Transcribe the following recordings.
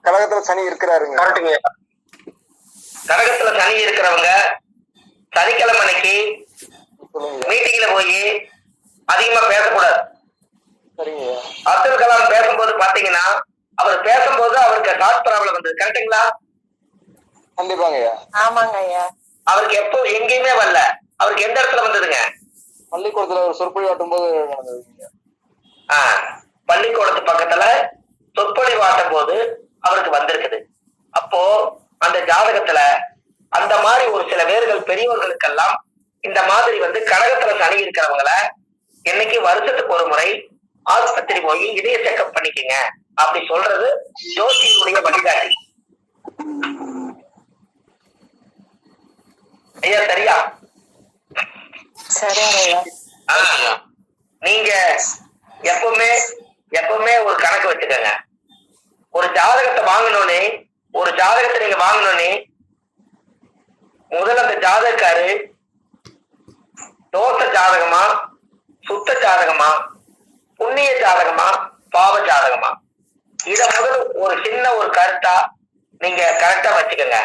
கடகத்துல சனி இருக்கிறாருங்க. கடகத்துல சனி இருக்கிறவங்க சனிக்கிழமை அன்னைக்கு மீட்டிங்ல போய் அதிகமா பேசக்கூடாது. அப்துல் கலாம் பேசும்போது பாத்தீங்கன்னா அவர் பேசும்போது அவருக்கு ஹார்ட் ப்ராப்ளம் வந்தது. கரெக்டுங்களா? கண்டிப்பாங்க. ஆமாங்க ஐயா. அவருக்கு எப்போ எங்கேயுமே வரல. அவருக்கு எந்த இடத்துல வந்ததுங்க? பள்ளிக்கூடத்துல ஒரு சொற்பொழிவு ஆட்டும் போது நடந்ததுங்க. பள்ளிக்கூடத்து பக்கத்துல சொற்பொழிவு ஆட்டும் போது அவருக்கு வந்திருக்குது. அப்போ அந்த ஜாதகத்துல அந்த மாதிரி ஒரு சில பேர்கள் பெரியவர்களுக்கெல்லாம் இந்த மாதிரி கடகத்துல சனி இருக்கிறவங்கள என்னைக்கு வருஷத்துக்கு ஒரு முறை ஆஸ்பத்திரி போய் இதய செக்அப் பண்ணிக்கங்க அப்படி சொல்றது ஜோசியுடைய வழிகாட்டி. ஐயா சரியா? நீங்க எப்பவுமே ஒரு கணக்கு வச்சுக்கோங்க. ஒரு ஜாதகத்தை வாங்கணும்னே நீங்க வாங்கணும்னே முதல்ல அந்த ஜாதகக்காரு தோச ஜாதகமா, சுத்த ஜாதகமா, புண்ணிய ஜாதகமா, பாவ ஜாதகமா, இத முதல்ல ஒரு சின்ன ஒரு கருத்தா நீங்க கரெக்டா வச்சுக்கோங்க.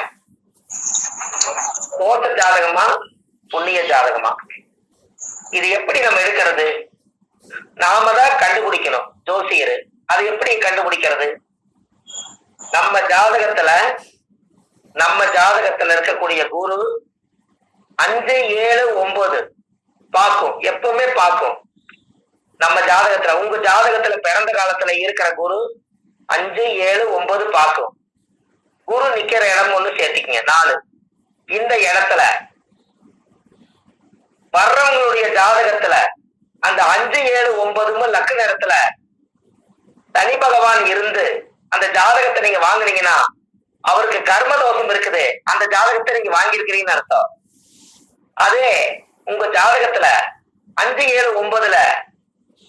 தோச ஜாதகமா, புண்ணிய ஜாதகமா, இது எப்படி நம்ம எடுக்கிறது? நாம தான் கண்டுபிடிக்கணும். ஜோசியர் அது எப்படி கண்டுபிடிக்கிறது? நம்ம ஜாதகத்துல இருக்கக்கூடிய குரு 5, 7, 9 பார்க்கும். எப்பவுமே பார்க்கும். நம்ம ஜாதகத்துல உங்க ஜாதகத்துல பிறந்த காலத்துல இருக்கிற குரு 5, 7, 9 பார்க்கும். குரு நிக்கிற இடம் ஒண்ணு சேர்த்துக்கீங்க 4. இந்த இடத்துல வர்றவங்களுடைய ஜாதகத்துல அந்த 5, 7, 9 லக்கு நேரத்துல சனி பகவான் இருந்து அந்த ஜாதகத்தை நீங்க வாங்குனீங்கன்னா அவருக்கு கர்ம தோஷம் இருக்குது. அந்த ஜாதகத்தை நீங்க வாங்கியிருக்கிறீங்கன்னு அர்த்தம். அதே உங்க ஜாதகத்துல 5, 7, 9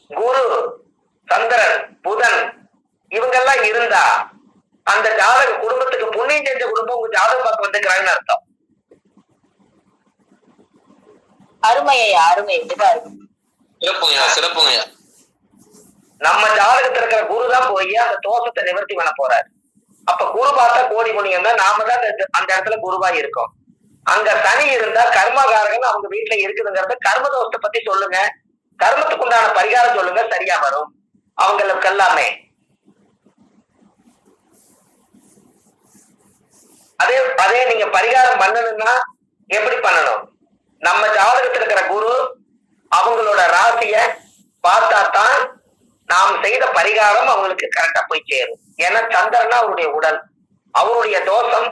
குரு, சந்திரன், புதன் இவங்கெல்லாம் இருந்தா அந்த ஜாதக குடும்பத்துக்கு புண்ணியம் செஞ்ச குடும்பம் உங்க ஜாதகம் பார்த்து வந்துக்கிறாங்கன்னு அர்த்தம். அருமையா அருமை. சிறப்புங்க. நம்ம ஜாதகத்துல இருக்கிற குரு தான் போய் அந்த தோஷத்தை நிவர்த்தி பண்ண போறாரு. அப்ப குரு பார்த்தா கோடி புண்ணியம் தான். நாம தான் அந்த இடத்துல குருவா இருக்கோம். அங்க சனி இருந்தா கர்மகாரகன் அவங்க வீட்டுல இருக்குதுங்கிறத கர்ம தோஷத்தை பத்தி சொல்லுங்க. கர்மத்துக்கு உண்டான பரிகாரம் சொல்லுங்க, சரியா வரும் அவங்களுக்கு எல்லாமே. அதே நீங்க பரிகாரம் பண்ணணும்னா எப்படி பண்ணணும்? நம்ம ஜாதகத்துல இருக்கிற குரு அவங்களோட ராசிய பார்த்தா தான் நாம் செய்த பரிகாரம் அவங்களுக்கு கரெக்டா போய் சேரும். ஏன்னா சந்திரனா அவருடைய உடல், அவருடைய தோஷம்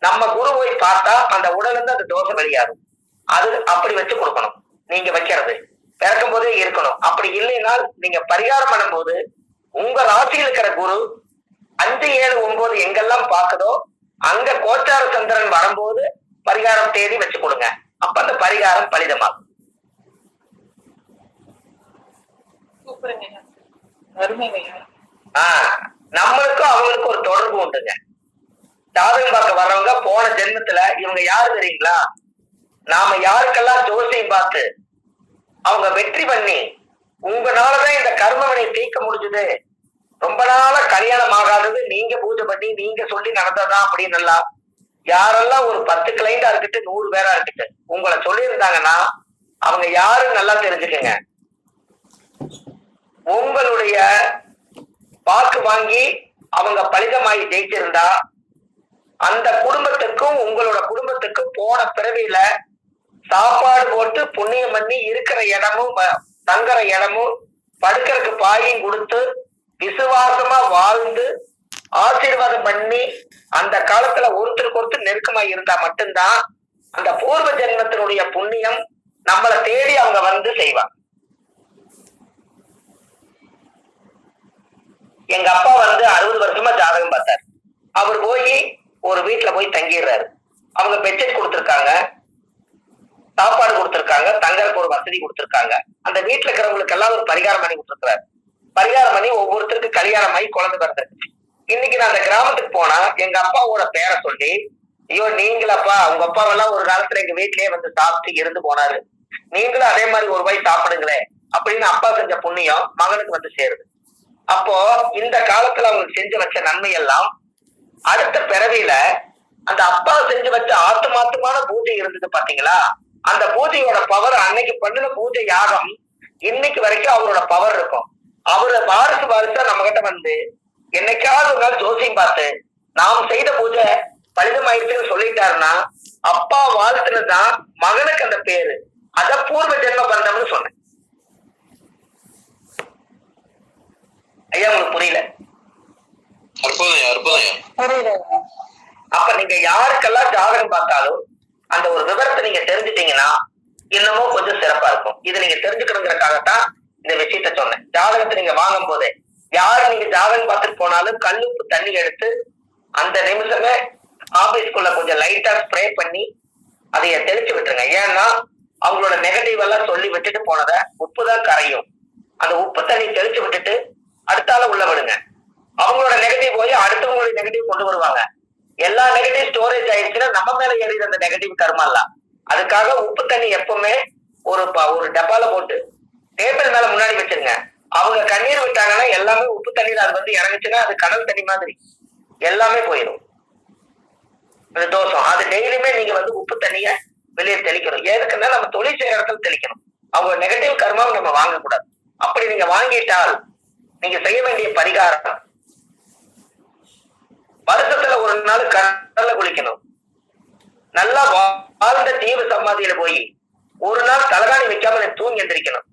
நம்ம குரு போய் பார்த்தா அந்த உடல் இருந்து அந்த தோஷம் வெளியாகும். அது அப்படி வச்சு கொடுக்கணும். நீங்க வைக்கிறது பிறக்கும் போதே இருக்கணும். அப்படி இல்லைனால் நீங்க பரிகாரம் பண்ணும் போது உங்க ராசியில் இருக்கிற குரு 5, 7, 9 எங்கெல்லாம் பார்க்குதோ அங்க கோச்சார சந்திரன் வரும்போது பரிகாரம் தேடி வச்சு கொடுங்க. அப்ப அந்த பரிகாரம் பலிதமாகும். நம்மளுக்கும் அவங்களுக்கும் ஒரு தொடர்பு உண்டுங்க. ஜாதகம் பார்க்க வர்றவங்க போன ஜென்மத்துல இவங்க யாரு தெரியுங்களா? நாம யாருக்கெல்லாம் ஜோசியம் பார்த்து அவங்க வெற்றி பண்ணி உங்களாலதான் இந்த கர்மவினை தீர்க்க முடிஞ்சது, ரொம்ப நாளா கல்யாணம் ஆகாதது நீங்க பூஜை பண்ணி நீங்க சொல்லி நடந்ததான் அப்படின்னு எல்லாம் யாரெல்லாம் ஒரு 10 கிளைண்டா இருக்கட்டும் 100 பேரா இருக்கட்டும் உங்களை சொல்லியிருந்தாங்கன்னா அவங்க யாருன்னு நல்லா தெரிஞ்சுக்கங்க. உங்களுடைய வாக்கு வாங்கி அவங்க பலிதமாகி ஜெயிச்சிருந்தா அந்த குடும்பத்துக்கும் உங்களோட குடும்பத்துக்கும் போன பிறவியில சாப்பாடு போட்டு புண்ணியம் பண்ணி இருக்கிற இடமும் தங்குற இடமும் படுக்கிறதுக்கு பாயும் கொடுத்து விசுவாசமா வாழ்ந்து ஆசீர்வாதம் பண்ணி அந்த காலத்துல ஒருத்தருக்கு ஒருத்தர் நெருக்கமா இருந்தா மட்டும்தான் அந்த பூர்வ ஜென்மத்தினுடைய புண்ணியம் நம்மளை தேடி அவங்க வந்து செய்வாங்க. எங்க அப்பா 60 வருஷமா ஜாதகம் பார்த்தாரு. அவர் போய் ஒரு வீட்டுல போய் தங்கிடுறாரு. அவங்க பெட்ஷீட் கொடுத்துருக்காங்க, சாப்பாடு கொடுத்துருக்காங்க, தங்கறதுக்கு ஒரு வசதி கொடுத்துருக்காங்க. அந்த வீட்டுல இருக்கிறவங்களுக்கு எல்லாம் ஒரு பரிகாரம் பண்ணி கொடுத்துருக்காரு. பரிகாரம் பண்ணி ஒவ்வொருத்தருக்கு கல்யாணம் ஆகி குழந்தை பிறந்திருக்கு. இன்னைக்கு நான் அந்த கிராமத்துக்கு போனா எங்க அப்பாவோட பேரை சொல்லி, ஐயோ நீங்களாப்பா உங்க அப்பாவெல்லாம் ஒரு காலத்துல எங்க வீட்லயே சாப்பிட்டு இருந்து போனாரு, நீங்களும் அதே மாதிரி ஒரு வாய் சாப்பிடுங்களேன் அப்படின்னு அப்பா செஞ்ச புண்ணியம் மகனுக்கு சேருது. அப்போ இந்த காலத்துல அவங்க செஞ்சு வச்ச நன்மை எல்லாம் அடுத்த பிறவியில அந்த அப்பா செஞ்சு வச்ச ஆத்துமாத்துமான பூஜை இருந்தது பாத்தீங்களா, அந்த பூஜையோட பவர், அன்னைக்கு பண்ணின பூஜை யாகம் இன்னைக்கு வரைக்கும் அவரோட பவர் இருக்கும். அவரு வாரிசா நம்ம கிட்ட வந்து என்னைக்காவது ஒரு நாள் ஜோசியம் பார்த்து நாம் செய்த பூஜை பலிதமாயிடுச்சுன்னு சொல்லிட்டாருன்னா அப்பா வாழ்த்துனதுதான் மகனுக்கு அந்த பேரு. அத பூர்வ ஜென்ம பந்தம்னு சொன்னேன். ஐயா உங்களுக்கு புரியல? அப்ப நீங்க யாருக்கெல்லாம் ஜாதகம் பார்த்தாலும் அந்த ஒரு விவரத்தை நீங்க தெரிஞ்சுட்டீங்கன்னா இன்னமும் கொஞ்சம் சிறப்பா இருக்கும். இதை நீங்க தெரிஞ்சுக்கணுங்கிறதுக்காகத்தான் இந்த விஷயத்த சொன்னேன். ஜாதகத்தை நீங்க வாங்கும் போதே யாரு நீங்க ஜாதகம் பார்த்துட்டு போனாலும் கல்லுப்பு தண்ணி எடுத்து அந்த நிமிஷமே ஆபீஸ்க்குள்ள கொஞ்சம் லைட்டா ஸ்ப்ரே பண்ணி அதைய தெளிச்சு விட்டுருங்க. ஏன்னா அவங்களோட நெகட்டிவ் எல்லாம் சொல்லி விட்டுட்டு போனத உப்பு தான் கரையும். அந்த உப்பு தண்ணி தெளிச்சு விட்டுட்டு அடுத்தால உள்ள விடுங்க. அவங்களோட நெகட்டிவ் போய் அடுத்தவங்களோட நெகட்டிவ் கொண்டு வருவாங்க. எல்லா நெகட்டிவ் ஸ்டோரேஜ் ஆயிடுச்சுன்னா நம்ம மேல ஏறிடுற அந்த நெகட்டிவ் கர்மாலாம். அதுக்காக உப்பு தண்ணி எப்பவுமே ஒரு டப்பால போட்டு டேபிள் மேல முன்னாடி வச்சிருங்க. அவங்க கண்ணீர் விட்டாங்கன்னா எல்லாமே உப்பு தண்ணீர் அது வந்து இறங்குச்சுன்னா அது கடல் தண்ணி மாதிரி எல்லாமே போயிடும். அது தோஷம். அது டெய்லியுமே நீங்க வந்து உப்பு தண்ணிய வெளியே தெளிக்கணும். எதுக்குன்னா நம்ம தொழில் செய்யற இடத்துல தெளிக்கணும். அவங்க நெகட்டிவ் கர்மாவை நம்ம வாங்கக்கூடாது. அப்படி நீங்க வாங்கிட்டால் நீங்க செய்ய வேண்டிய பரிகாரம், வருஷத்துல ஒரு நாள் கடல்ல குளிக்கணும். நல்லா வாழ்ந்த தீவு சமாதியில போய் ஒரு நாள் தலகாணி வைக்காம தூங்கி எந்திரிக்கணும்.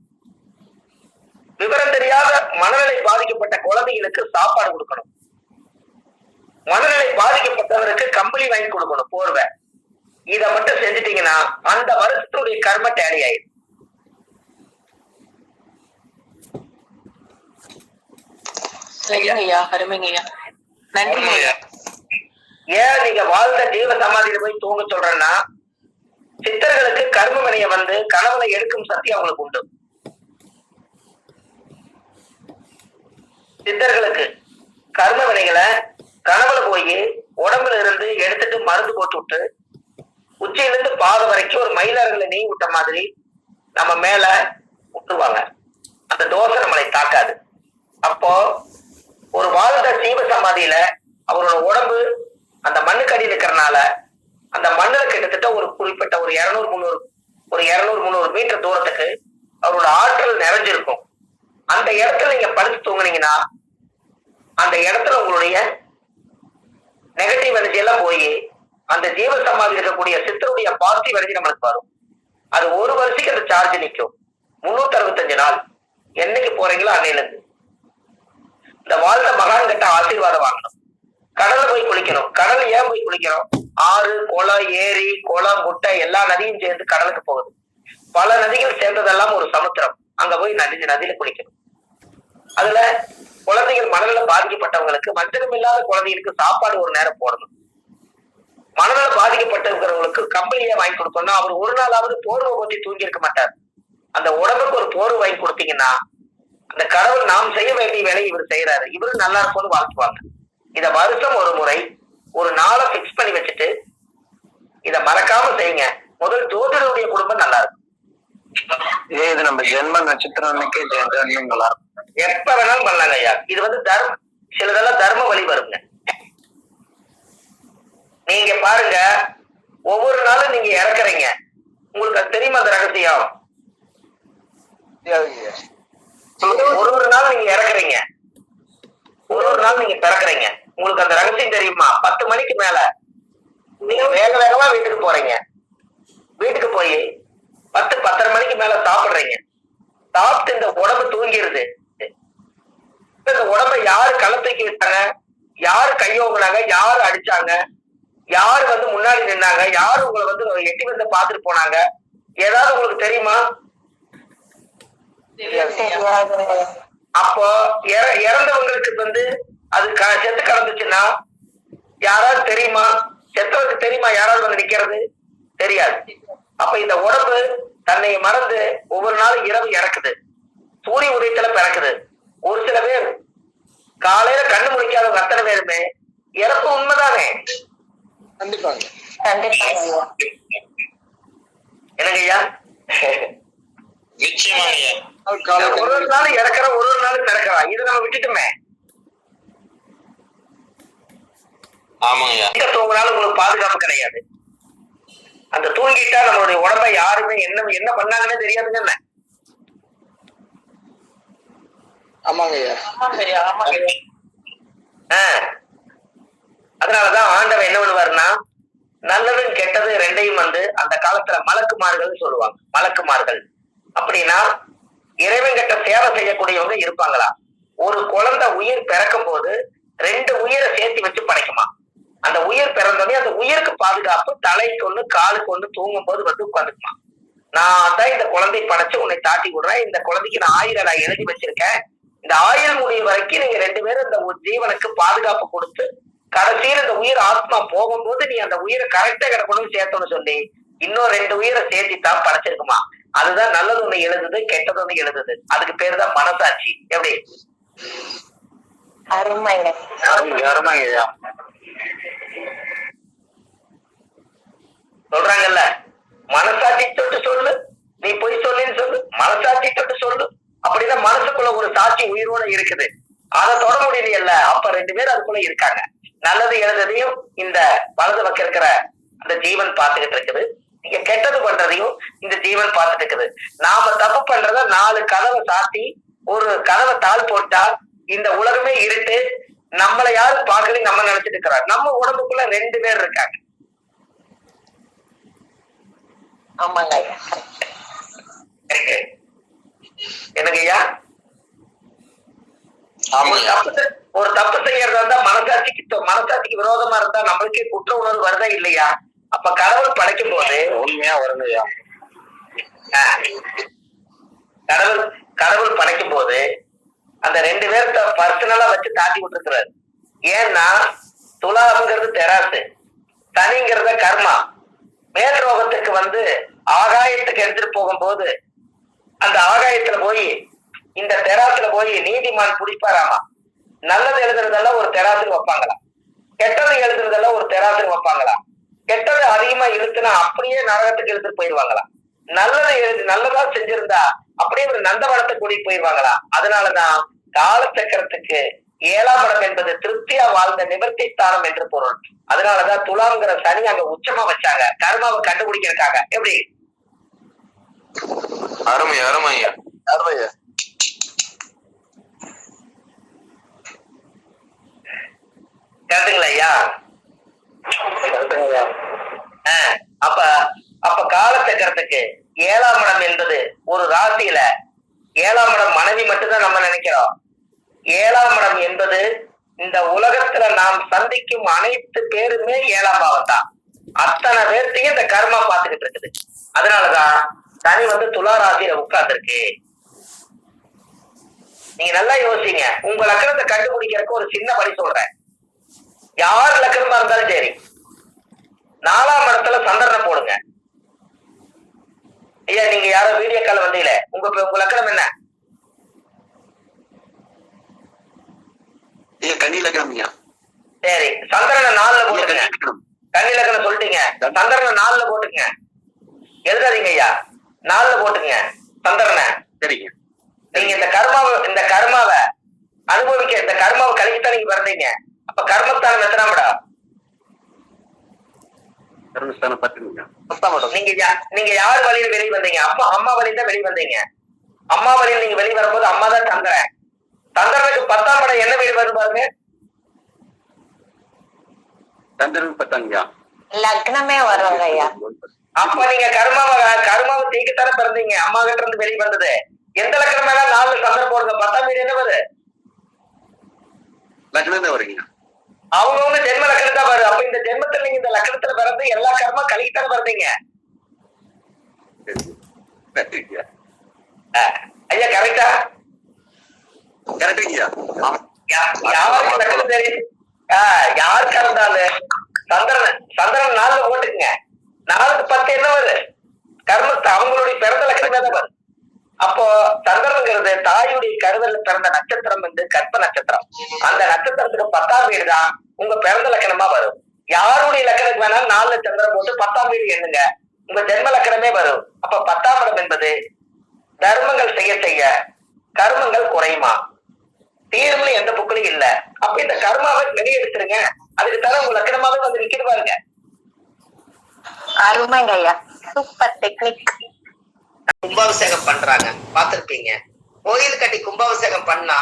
விவரம் தெரியாத மனநிலை பாதிக்கப்பட்ட குழந்தைகளுக்கு சாப்பாடு கொடுக்கணும். மனநிலை பாதிக்கப்பட்டவருக்கு கம்பளி வாங்கி கொடுக்கணும், போர்வை. இத மட்டும் செஞ்சுட்டீங்கன்னா அந்த வருஷத்துடைய கர்ம டேலி ஆயிடும். அருமைங்கய்யா, நன்றி. ஏன் நீங்க வாழ்ந்த ஜீவ சமாதியில போய் தூங்க சொல்றேன்னா, சித்தர்களுக்கு கர்ம வினைய வந்து கனவுல எடுக்கும் சக்தி அவங்களுக்கு உண்டு. சித்தர்களுக்கு கர்ம வினைகளை கனவுல போய் உடம்புல இருந்து எடுத்துட்டு மருந்து போட்டு விட்டு உச்சியிலிருந்து பாதம் வரைக்கும் ஒரு மயிலாறுகளை நெய் விட்ட மாதிரி நம்ம மேல விட்டுருவாங்க. அந்த தோசை நம்மளை தாக்காது. அப்போ ஒரு வாழ்ந்த ஜீவ சமாதியில அவரோட உடம்பு அந்த மண்ணுக்கடி இருக்கிறனால அந்த மண்ணுல கிட்டத்தட்ட ஒரு குறிப்பிட்ட ஒரு 200-300 மீட்டர் தூரத்துக்கு அவரோட ஆற்றல் நிறைஞ்சிருக்கும். அந்த இடத்துல நீங்க படுத்து தூங்குனீங்கன்னா அந்த இடத்துல உங்களுடைய நெகட்டிவ் எனர்ஜி எல்லாம் போய் அந்த ஜீவ சமாதி இருக்கக்கூடிய சித்தருடைய பாசிட்டிவ் எனர்ஜி நம்மளுக்கு வரும். அது ஒரு வருஷத்துக்கு அந்த சார்ஜ் நிற்கும். 365 நாள். என்னைக்கு போறீங்களோ அன்னையில இருந்து இந்த வாழ்ந்த மகான் கிட்ட ஆசீர்வாதம் வாங்கணும். கடல்ல போய் குளிக்கணும். கடல் ஏன் போய் குளிக்கணும்? ஆறு, குளம், ஏரி, குளம், குட்டை எல்லா நதியும் சேர்ந்து கடலுக்கு போகுது. பல நதிகள் சேர்ந்ததெல்லாம் ஒரு சமுத்திரம். அங்க போய் நதியில குளிக்கணும். அதுல குழந்தைகள் மனநல பாதிக்கப்பட்டவங்களுக்கு, வஞ்சகம் இல்லாத குழந்தைகளுக்கு சாப்பாடு ஒரு நேரம் போடணும். மனநல பாதிக்கப்பட்டவங்களுக்கு கம்பளியை வாங்கி கொடுக்கணும்னா அவர் ஒரு நாளாவது போர்வை போட்டி தூங்கி இருக்க மாட்டார். அந்த உடம்புக்கு ஒரு போர்வை வாங்கி கொடுத்தீங்கன்னா அந்த கடவுள் நாம் செய்ய வேண்டிய வேலையை இவர் செய்யறாரு, இவரு நல்லா இருக்கும்னு வாழ்த்துவாங்க. இத வருஷம் ஒரு முறை ஒரு நாளை பிக்ஸ் பண்ணி வச்சுட்டு இத மறக்காம செய்யுங்க. முதல் ஜோதிடருடைய குடும்பம் நல்லா இருக்கும். இது நம்ம ஜென்ம நட்சத்திரம் நல்லா இருக்கும். எப்ப வேணாலும் பண்ணலாங்க ஐயா. இது வந்து சிலதெல்லாம் தர்ம வழி வருங்க. நீங்க பாருங்க, ஒவ்வொரு நாளும் நீங்க இறக்குறீங்க. உங்களுக்கு அது தெரியுமா அந்த ரகசியம்? ஒரு நாள் நீங்க இறக்குறீங்க, ஒரு நாள் நீங்க பிறக்குறீங்க. உங்களுக்கு அந்த ரகசியம் தெரியுமா? 10 மணிக்கு மேல நீங்க வேக வேகமா வீட்டுக்கு போறீங்க. வீட்டுக்கு போய் 10-10:30 மணிக்கு மேல சாப்பிடுறீங்க. சாப்பிட்டு இந்த உடம்பு தூங்கிடுது. இந்த உடம்ப யாரு களை தூக்கி விட்டாங்க, யாரு கையோங்கினாங்க, யாரு அடிச்சாங்க, யாரு வந்து முன்னாடி நின்னாங்க, யாரு உங்களை வந்து எட்டி வந்து பாத்துட்டு போனாங்க, ஏதாவது உங்களுக்கு தெரியுமா? அப்போ இறந்தவங்களுக்கு வந்து அது செத்து கடந்துச்சுன்னா யாராவது தெரியுமா? செத்தவருக்கு தெரியுமா யாராவது வந்து நிக்கிறது? தெரியாது. அப்ப இந்த உடம்பு தன்னை மறந்து ஒவ்வொரு நாளும் இரவு இறக்குது, சூரிய உதயத்துல பிறக்குது. ஒரு சில பேர் காலையில கண்ணு முடிக்காத அத்தனை பேருமே இறப்பு உண்மைதானே? கண்டிப்பாங்க. என்னங்க ஐயா? நிச்சயமாங்க ஐயா. ஒரு ஒரு நாள் இறக்குறோம், ஒரு ஒரு நாள் பிறக்கிறோம். இது நம்ம விட்டுட்டுமே. ஆமாங்க ஐயா. எங்க தூங்கினாலும் உங்களுக்கு பாதுகாப்பு கிடையாது. அந்த தூங்கிட்டா நம்மளுடைய உடம்பை யாருமே என்ன என்ன பண்ணாங்கன்னு தெரியாதுங்க. என்ன ஆமாங்க ஐயா. அதனாலதான் ஆண்டவன் என்ன பண்ணுவாருன்னா, நல்லதும் கெட்டது ரெண்டையும் அந்த காலத்துல மலக்குமார்கள் சொல்லுவாங்க. மலக்குமார்கள் அப்படின்னா இறைவன் கிட்ட சேவை செய்யக்கூடியவங்க இருப்பாங்களா. ஒரு குழந்தை உயிர் பிறக்கும் போது 2 உயிரை சேர்த்து வச்சு படைக்குமா. அந்த உயிர் பிறந்தோடனே அந்த உயிருக்கு பாதுகாப்பு தலைக்கு ஒண்ணு காலுக்கு ஒண்ணு தூங்கும் போது உட்காந்துக்குமா. நான் தான் இந்த குழந்தை படைச்சு உன்னை தாட்டி விடுறேன், இந்த குழந்தைக்கு நான் ஆயுளை நான் எழுதி வச்சிருக்கேன், இந்த ஆயுள் முடியும் வரைக்கும் நீங்க 2 பேரும் இந்த ஜீவனுக்கு பாதுகாப்பு கொடுத்து கடைசியில் இந்த உயிர் ஆத்மா போகும்போது நீ அந்த உயிரை கரெக்டா கிடக்கணும்னு சேர்த்தோன்னு சொல்லி இன்னும் 2 உயிரை சேர்த்தித்தான் படைச்சிருக்குமா. அதுதான் நல்லது ஒண்ணு எழுதுது, கெட்டது ஒண்ணு எழுதுது. அதுக்கு பேரு தான் மனசாட்சி. எப்படி அருமைங்க. அருமைங்க ஐயா. சொல்றாங்கல்ல, மனசாட்சி தொட்டு சொல்லு, நீ பொய் சொல்லுன்னு சொல்லு, மனசாட்சி தொட்டு சொல்லு. அப்படிதான் மனசுக்குள்ள ஒரு சாட்சி உயிரோட இருக்குது. அதை தொட முடியலையல்ல, அப்ப 2 பேர் அதுக்குள்ள இருக்காங்க. நல்லது எழுதுதையும் இந்த வலது பக்கம் இருக்கிற அந்த ஜீவன் பார்த்துக்கிட்டு இருக்குது, நீங்க கெட்டது பண்றதையும் இந்த ஜீவன் பார்த்துட்டு இருக்குது. நாம தப்பு பண்றத 4 கதவை சாத்தி ஒரு கதவை தாள் போட்டா இந்த உலகமே இருட்டு, நம்மளை யாரும் பார்க்கல நம்ம நினைச்சிட்டு இருக்கிறார். நம்ம உடம்புக்குள்ள 2 பேர் இருக்காங்க. ஆமாங்க ஐயா. எனக்கு ஐயா ஒரு தப்பு செய்யறதா இருந்தா மனசாட்சிக்கு விரோதமா இருந்தா நம்மளுக்கே குற்ற உணர்வு வருதா இல்லையா. அப்ப கடவுள் படைக்கும் போது உண்மையா வருங்க ஐயா. கடவுள் படைக்கும் போது அந்த 2 பேர்த்த பர்சனலா வச்சு தாட்டி விட்டுருக்கிறாரு. ஏன்னா துலாம்ங்கிறது தெராசு, சனிங்கிறத கர்மா. மேல் ரோகத்துக்கு ஆகாயத்துக்கு எடுத்துட்டு போகும்போது அந்த ஆகாயத்துல போய் இந்த தெராசுல போய் நீதிமான் பிடிப்பாராமா. நல்லது எழுதுறதெல்லாம் ஒரு தெராசுல வைப்பாங்களா, கெட்டது எழுதுறதெல்லாம் ஒரு தெராசுல வைப்பாங்களா. கெட்டது அதிகமா இழுத்துனா அப்படியே நரகத்துக்கு எடுத்துட்டு போயிடுவாங்களா. நல்லதா செஞ்சிருந்தா அப்படியே ஒரு நந்தவனத்தை கூட்டிட்டு போயிடுவாங்களா. அதனாலதான் காலச்சக்கரத்துக்கு 7ஆம் இடம் என்பது திருப்தியா வாழ்ந்த நிவர்த்தி ஸ்தானம் என்று பொருள். அதனாலதான் துலாம்ங்கிற சனி அங்க உச்சமா வச்சாங்க, கர்மாவை கண்டுபிடிக்கிறதுக்காக. எப்படி அருமை அருமையா. அருமையா. கேட்டுங்களா ஐயா. கரெக்டுங்க ஐயா. அப்ப காலச்சக்கரத்துக்கு 7ஆம் இடம் என்பது ஒரு ராசியில 7ஆம் இடம் மனைவி மட்டும்தான் நம்ம நினைக்கிறோம். 7ஆம் இடம் என்பது இந்த உலகத்துல நாம் சந்திக்கும் அனைத்து பேருமே 7ஆம் பாவம் தான். அத்தனை பேர்த்தையும் இந்த கர்மா பார்த்துக்கிட்டு இருக்குது. அதனாலதான் சனி துலா ராசியில உட்கார்ந்துருக்கு. நீங்க நல்லா யோசிங்க. உங்க லக்கணத்தை கண்டுபிடிக்கிறதுக்கு ஒரு சின்ன வழி சொல்றேன். யார் லக்கணமா இருந்தாலும் சரி, 4ஆம் இடத்துல சந்திரனை போடுங்க. ஐயா நீங்க யாரோ வீடியோ கால் வந்தீங்களே, உங்க லக்கணம் என்ன? கன்னி லக்கணம். சரி, சந்திரனை 4ல போட்டுங்க. கன்னி லக்கணம் சொல்லிட்டீங்க, சந்திரனை 4ல போட்டுங்க. எழுதாதீங்க ஐயா, 4ல போட்டுங்க சந்திரனை. சரிங்க. நீங்க இந்த கர்மாவை அனுபவிக்க, இந்த கர்மாவை கழிச்சுதான் நீங்க பிறந்தீங்க. அப்ப கர்மஸ்தானம் எத்தனாம் இடம்? நீங்க யார் வழியில வெளியே வந்தீங்க? அம்மா வழியில தான் வெளியே வந்தீங்க. அம்மா வழியில் நீங்க வெளியே வரும்போது அம்மா தான் சந்திரன். சந்திரனுக்கு 10ஆம் இடம் என்ன வீடு வருது பாருங்க. சந்திரன் 10 லக்னமே வருவாங்க ஐயா. அப்ப நீங்க கர்மாவை தீக்கத்தானே பிறந்தீங்க. அம்மா கிட்ட இருந்து வெளியே வந்தது. எந்த லக்கணம் மேல 4 சந்திரன் போடுங்க. 10ஆம் வீடு என்ன வருது? லக்னம் தான் வருங்க. அவங்கவுங்க ஜென்ம லக்கணம் தான் வருது. அப்ப இந்த ஜென்மத்துல நீங்க இந்த லக்கணத்துல பிறந்து எல்லா கர்மா கழித்தானே பிறந்தீங்க. ஐயா கரெக்டா? கரெக்டுங்கய்யா. யாருக்கு லக்கணம் தெரியும்? யாருக்கா இருந்தாலும் சந்திரன் 4ல போட்டுக்குங்க. 4க்கு 10 என்ன வருது? கர்மத்தை அவங்களுடைய பிறந்த லக்கணமே தான் வருது. அப்போ சந்திரனுங்கிறது தாயுடைய கருவல்ல பிறந்த நட்சத்திரம் கற்ப நட்சத்திரம். அந்த நட்சத்திரத்துக்கு 10ஆம் வீடு தான் உங்க பிறந்த லக்கணமா வரும். யாருடைய லக்கணத்துக்கு வேணாலும் 4ல சந்திரன் போட்டு 10ஆம் வீடு எண்ணுங்க, உங்க ஜென்ம லக்கணமே வரும். அப்ப 10ஆம் இடம் என்பது தர்மங்கள் செய்ய செய்ய கர்மங்கள் குறையுமா? தீர்வுல எந்த புக்கிலும் இல்ல. அப்ப இந்த கர்மாவை வெளியெடுத்துருங்க. அதுக்கு தர உங்க லக்கணமாவே வந்து நிக்கிட்டு பாருங்க. அருமைங்க ஐயா, சூப்பர் டெக்னிக். கும்பாபிஷேகம் பண்றாங்க, பாத்திருப்பீங்க. கோயில் கட்டி கும்பாபிஷேகம் பண்ணா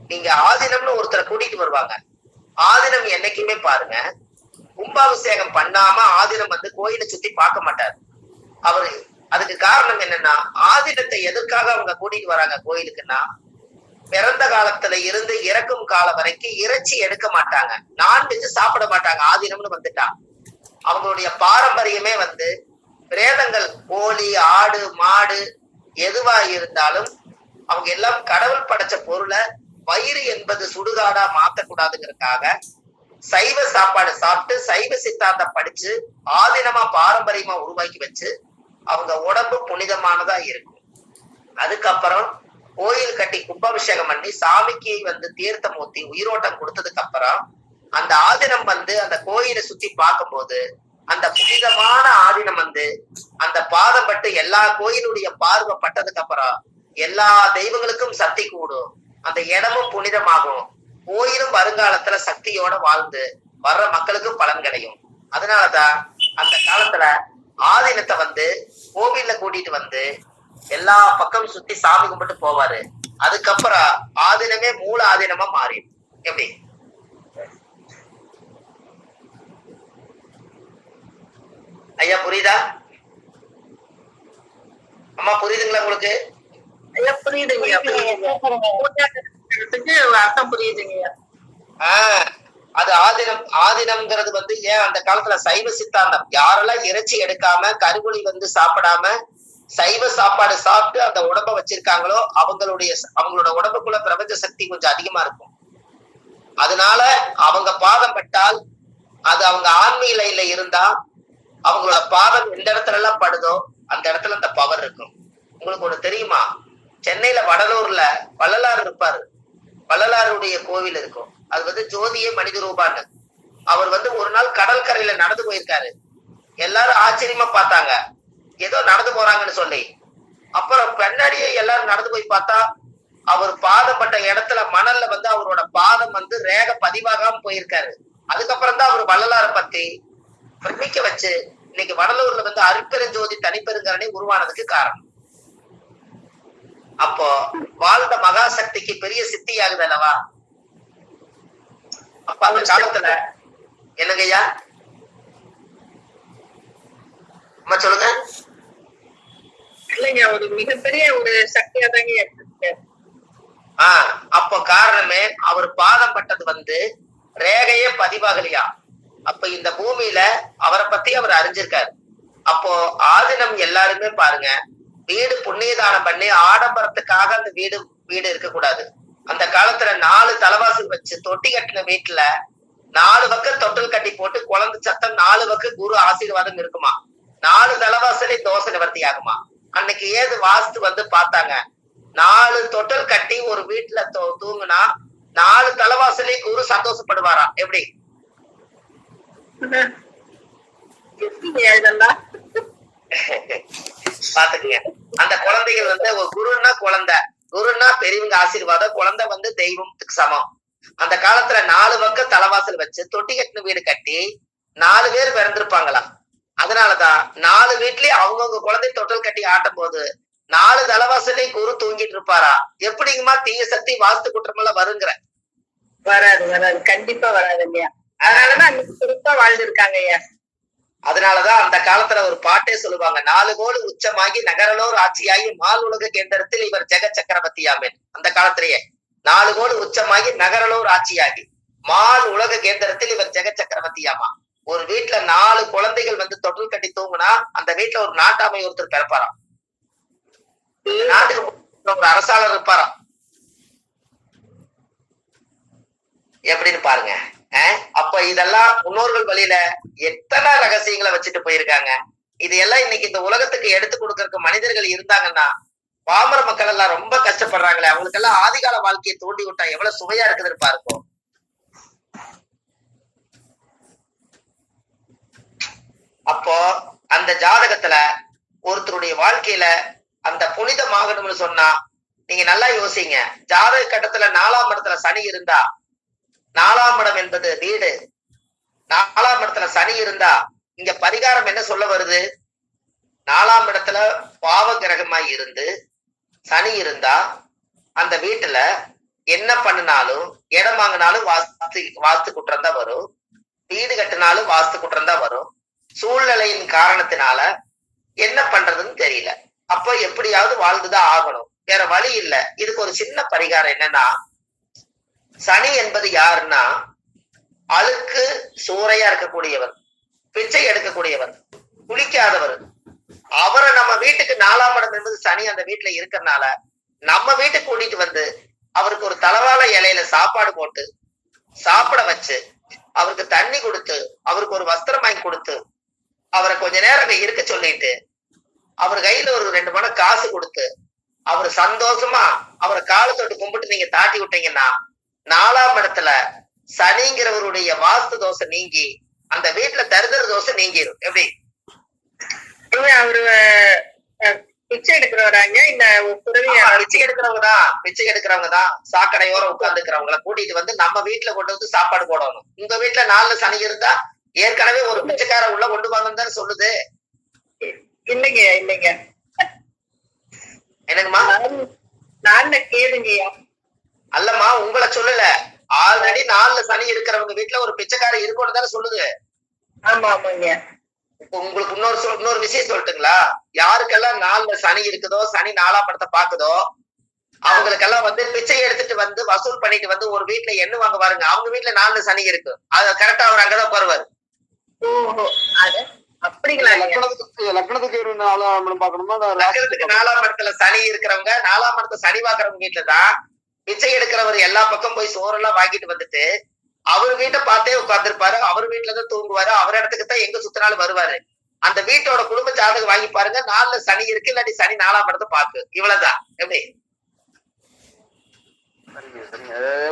நீங்க ஆதீனம்னு ஒருத்தரை கூட்டிட்டு வருவாங்க. ஆதீனம் என்னைக்குமே பாருங்க, கும்பாபிஷேகம் பண்ணாம ஆதீனம் வந்து கோயிலை சுத்தி பார்க்க மாட்டாரு அவரு. அதுக்கு காரணம் என்னன்னா, ஆதீனத்தை எதற்காக அவங்க கூட்டிட்டு வராங்க கோயிலுக்குன்னா, பிறந்த காலத்துல இருந்து இறக்கும் காலம் வரைக்கும் இறைச்சி எடுக்க மாட்டாங்க, நான்வெஜ் சாப்பிட மாட்டாங்க. ஆதீனம்னு வந்துட்டா அவங்களுடைய பாரம்பரியமே வந்து பிரேதங்கள் கோழி ஆடு மாடு எதுவா இருந்தாலும் அவங்க எல்லாம் கடவுள் படைச்ச பொருளை வயிறு என்பது சுடுகாடா மாத்தக்கூடாதுங்கிறதுக்காக சைவ சாப்பாடு சாப்பிட்டு சைவ சித்தாந்தம் படிச்சு ஆதீனமா பாரம்பரியமா உருவாக்கி வச்சு அவங்க உடம்பு புனிதமானதா இருக்கும். அதுக்கப்புறம் கோயில் கட்டி கும்பாபிஷேகம் பண்ணி சாமிக்கு வந்து தீர்த்தம் ஊத்தி உயிரோட்டம் கொடுத்ததுக்கு அப்புறம் அந்த ஆதீனம் வந்து அந்த கோயிலை சுத்தி பார்க்கும்போது அந்த புனிதமான ஆதீனம் வந்து அந்த பாதம் பட்டு எல்லா கோயிலுடைய பார்வை பட்டதுக்கு அப்புறம் எல்லா தெய்வங்களுக்கும் சக்தி கூடும், அந்த இடமும் புனிதமாகும், கோயிலும் வருங்காலத்துல சக்தியோட வாழ்ந்து வர்ற மக்களுக்கும் பலன் கிடைக்கும். அதனாலதான் அந்த காலத்துல ஆதீனத்தை வந்து கோவில்ல கூட்டிட்டு வந்து எல்லா பக்கம் சுத்தி சாமி கும்பிட்டு போவாரு. அதுக்கப்புறம் ஆதீனமே மூல ஆதீனமா மாறிடும். எப்படி ஐயா புரியுதா? அம்மா புரியுதுங்களா உங்களுக்கு? ஐயா புரியுதுங்க, அர்த்தம் புரியுதுங்க. அது ஆதீனம். ஆதீனம்ங்கிறது வந்து ஏன் அந்த காலத்துல சைவ சித்தாந்தம், யாரெல்லாம் இறைச்சி எடுக்காம கருவொளி வந்து சாப்பிடாம சைவ சாப்பாடு சாப்பிட்டு அந்த உடம்ப வச்சிருக்காங்களோ அவங்களோட உடம்புக்குள்ள பிரபஞ்ச சக்தி கொஞ்சம் அதிகமா இருக்கும். அதனால அவங்க பாதம் பட்டால் அது அவங்க ஆன்மீக நிலையில இருந்தா அவங்களோட பாதம் எந்த இடத்துல எல்லாம் படுதோ அந்த இடத்துல அந்த பவர் இருக்கும். உங்களுக்கு ஒண்ணு தெரியுமா? சென்னையில வடலூர்ல வள்ளலார் இருப்பாரு. வள்ளலாருடைய கோவில் இருக்கும். அது வந்து ஜோதியே மனித ரூபான்னு. அவர் வந்து ஒரு நாள் கடல் கரையில நடந்து போயிருக்காரு. எல்லாரும் ஆச்சரியமா பார்த்தாங்க, ஏதோ நடந்து போறாங்கன்னு சொல்லி. அப்புறம் பின்னாடியே எல்லாரும் நடந்து போய் பார்த்தா அவர் பாதப்பட்ட இடத்துல மணல்ல வந்து அவரோட பாதம் வந்து ரேக பதிவாகாம போயிருக்காரு. அதுக்கப்புறம் தான் அவர் வள்ளலாரை பத்தி பிரமிக்க வச்சு இன்னைக்கு வடலூர்ல வந்து அருட்பெருஞ்சோதி தனிப்பெருங்கரணை உருவானதுக்கு காரணம். அப்போ வாழ்ந்த மகாசக்திக்கு பெரிய சித்தி ஆகுது அல்லவா? அப்ப அந்த காலத்துல என்னங்கய்யா அம்மா சொல்லுங்க. இல்லைங்க, ஒரு மிகப்பெரிய ஒரு சக்தியா தாங்க. அப்போ காரணமே அவர் பாதம் பட்டது வந்து ரேகையே பதிவாகலையா. அப்ப இந்த பூமியில அவரை பத்தி அவர் அறிஞ்சிருக்காரு. அப்போ ஆதீனம் எல்லாருமே பாருங்க, வீடு புண்ணியதானம் பண்ணி ஆடம்பரத்துக்காக அந்த வீடு இருக்கக்கூடாது. அந்த காலத்துல 4 தலைவாசல் வச்சு தொட்டி கட்டின வீட்டுல 4 பக்கம் தொட்டில் கட்டி போட்டு குழந்தை சத்தம் 4 பக்கம் குரு ஆசீர்வாதம் இருக்குமா. 4 தலைவாசலே தோசை நிவர்த்தி ஆகுமா. அன்னைக்கு ஏது வாஸ்து வந்து பார்த்தாங்க, 4 தொட்டில் கட்டி ஒரு வீட்டுல தூங்குனா 4 தலைவாசலே குரு சந்தோஷப்படுவாரா. எப்படி பாத்துக்கங்க. அந்த குழந்தைகள் வந்து ஒரு குருன்னா குழந்தை, குருன்னா பெரியவங்க ஆசீர்வாதம், குழந்தை வந்து தெய்வத்துக்கு சமம். அந்த காலத்துல 4 பக்கம் தலைவாசல் வச்சு தொட்டி கட்டின வீடு கட்டி 4 பேர் பிறந்திருப்பாங்களாம். அதனாலதான் 4 வீட்லயும் அவங்கவுங்க குழந்தை தொட்டில் கட்டி ஆட்டும் போது 4 தலைவாசலையும் குரு தூங்கிட்டு இருப்பாரா. எப்படிங்கம்மா தீய சக்தி வாஸ்து குற்றம் எல்லாம் வருங்கிற? வராது, கண்டிப்பா வராது இல்லையா. அதனாலதான் சிறப்பா வாழ்ந்துருக்காங்க ஐயா. அதனாலதான் அந்த காலத்துல ஒரு பாட்டே சொல்லுவாங்க, 4 கோடி உச்சமாகி நகரலோர் ஆட்சியாகி மால் உலக கேந்திரத்தில் இவர் ஜெக சக்கரவர்த்தியாமேன். அந்த காலத்திலேயே 4 கோடி உச்சமாகி நகரலோர் ஆட்சியாகி மால் உலக கேந்திரத்தில் இவர் ஜெக சக்கரவர்த்தியாமா. ஒரு வீட்டுல 4 குழந்தைகள் வந்து தொட்டில் கட்டி தூங்குனா அந்த வீட்டுல ஒரு நாட்டாமை ஒருத்தர் பிறப்பாராம். நாட்டுக்கு ஒரு அரசாளர் இருப்பாராம். எப்படின்னு பாருங்க. அப்ப இதெல்லாம் முன்னோர்கள் வழியில எத்தனை ரகசியங்களை வச்சுட்டு போயிருக்காங்க. இது எல்லாம் இன்னைக்கு இந்த உலகத்துக்கு எடுத்து கொடுக்கறதுக்கு மனிதர்கள் இருந்தாங்கன்னா, பாமர மக்கள் எல்லாம் ரொம்ப கஷ்டப்படுறாங்களே, அவங்களுக்கு எல்லாம் ஆதிகால வாழ்க்கையை தூண்டி விட்டா எவ்வளவு சுவையா இருக்குதுன்னு பாருங்க. அப்போ அந்த ஜாதகத்துல ஒருத்தருடைய வாழ்க்கையில அந்த புனிதமாகணும்னு சொன்னா நீங்க நல்லா யோசிங்க. ஜாதக கட்டத்துல 4ஆம் இடத்துல சனி இருந்தா, 4ஆம் இடம் என்பது வீடு, 4ஆம் இடத்துல சனி இருந்தா இங்க பரிகாரம் என்ன சொல்ல வருது? 4ஆம் இடத்துல பாவ கிரகமாய் இருந்து சனி இருந்தா அந்த வீட்டுல என்ன பண்ணினாலும், இடம் வாங்கினாலும் வாஸ்து குற்றம் தான் வரும், வீடு கட்டினாலும் வாஸ்து குற்றம் தான் வரும். சூழ்நிலையின் காரணத்தினால என்ன பண்றதுன்னு தெரியல. அப்போ எப்படியாவது வாழ்ந்துதான் ஆகணும், வேற வழி இல்லை. இதுக்கு ஒரு சின்ன பரிகாரம் என்னன்னா, சனி என்பது யாருன்னா அழுக்கு சூறையா இருக்கக்கூடியவர், பிச்சை எடுக்கக்கூடியவர், குளிக்காதவர். அவரை நம்ம வீட்டுக்கு 4ஆம் இடம் என்பது சனி அந்த வீட்டுல இருக்கிறதுனால நம்ம வீட்டுக்கு கூட்டிட்டு வந்து அவருக்கு ஒரு தலவாழை இலையில சாப்பாடு போட்டு சாப்பிட வச்சு, அவருக்கு தண்ணி கொடுத்து, அவருக்கு ஒரு வஸ்திரம் வாங்கி கொடுத்து, அவரை கொஞ்ச நேரம் அங்க இருக்க சொல்லிட்டு, அவர் கையில ஒரு 2 மணி காசு கொடுத்து, அவர் சந்தோஷமா அவரை காலை தொட்டு கும்பிட்டு நீங்க தாட்டி விட்டீங்கன்னா 4ஆம் இடத்துல சனிங்கிறவருடைய வாஸ்து தோசை நீங்கி அந்த வீட்டுல தரித்திர தோசை நீங்கிடும். எப்படி? அவரு பிச்சை எடுக்கிறவராங்க இல்ல பிச்சை எடுக்கிறவங்கதான் சாக்கடையோர உட்கார்ந்துக்கிறவங்கள கூட்டிட்டு வந்து நம்ம வீட்டுல கொண்டு வந்து சாப்பாடு போடணும். உங்க வீட்டுல 4 சனி இருந்தா ஏற்கனவே ஒரு பிச்சைக்கார உள்ள கொண்டு வாங்கன்னு சொல்லுது. இல்லைங்க இல்லைங்க, என்னங்கம்மா? 4 கேளுங்கய்யா. அல்லம்மா, உங்களை சொல்லல, ஆல்ரெடி 4 சனி இருக்கிறவங்க வீட்டுல ஒரு பிச்சைக்கார இருக்கணும் தானே சொல்லுது. ஆமா ஆமாங்க. உங்களுக்கு இன்னொரு விஷயம் சொல்லட்டுங்களா? யாருக்கெல்லாம் 4 சனி இருக்குதோ, சனி 4ஆம் இடத்தை பாக்குதோ, அவங்களுக்கெல்லாம் வந்து பிச்சை எடுத்துட்டு வந்து வசூல் பண்ணிட்டு வந்து ஒரு வீட்டுல எண்ணுவாங்க பாருங்க. அவங்க வீட்டுல 4 சனி இருக்கு, அது கரெக்டா அவர் அங்கதான் போடுவாரு. ஓஹோ, அப்படிங்களா? லக்னத்துக்கு 4ஆம் இடம் பாக்கணுமா? லக்னத்துக்கு 4ஆம் இடத்துல சனி இருக்கிறவங்க, 4ஆம் இடத்துல சனி பாக்குறவங்க வீட்டுலதான் பிச்சை எடுக்கிறவர் எல்லா பக்கம் போய் சோறெல்லாம் வாங்கிட்டு வந்துட்டு அவர் வீட்டை பார்த்தே உட்கார்ந்துருப்பாரு, அவர் வீட்டுலதான் தூங்குவாரு, அவர் இடத்துக்கு தான் எங்க சுத்தினாலும் வருவாரு. அந்த வீட்டோட குடும்ப ஜாதகம் வாங்கி பாருங்க, 4 சனி இருக்கு, இல்லாட்டி சனி 4ஆம் இடத்தை பாக்கு. இவ்வளவுதான். எப்படி?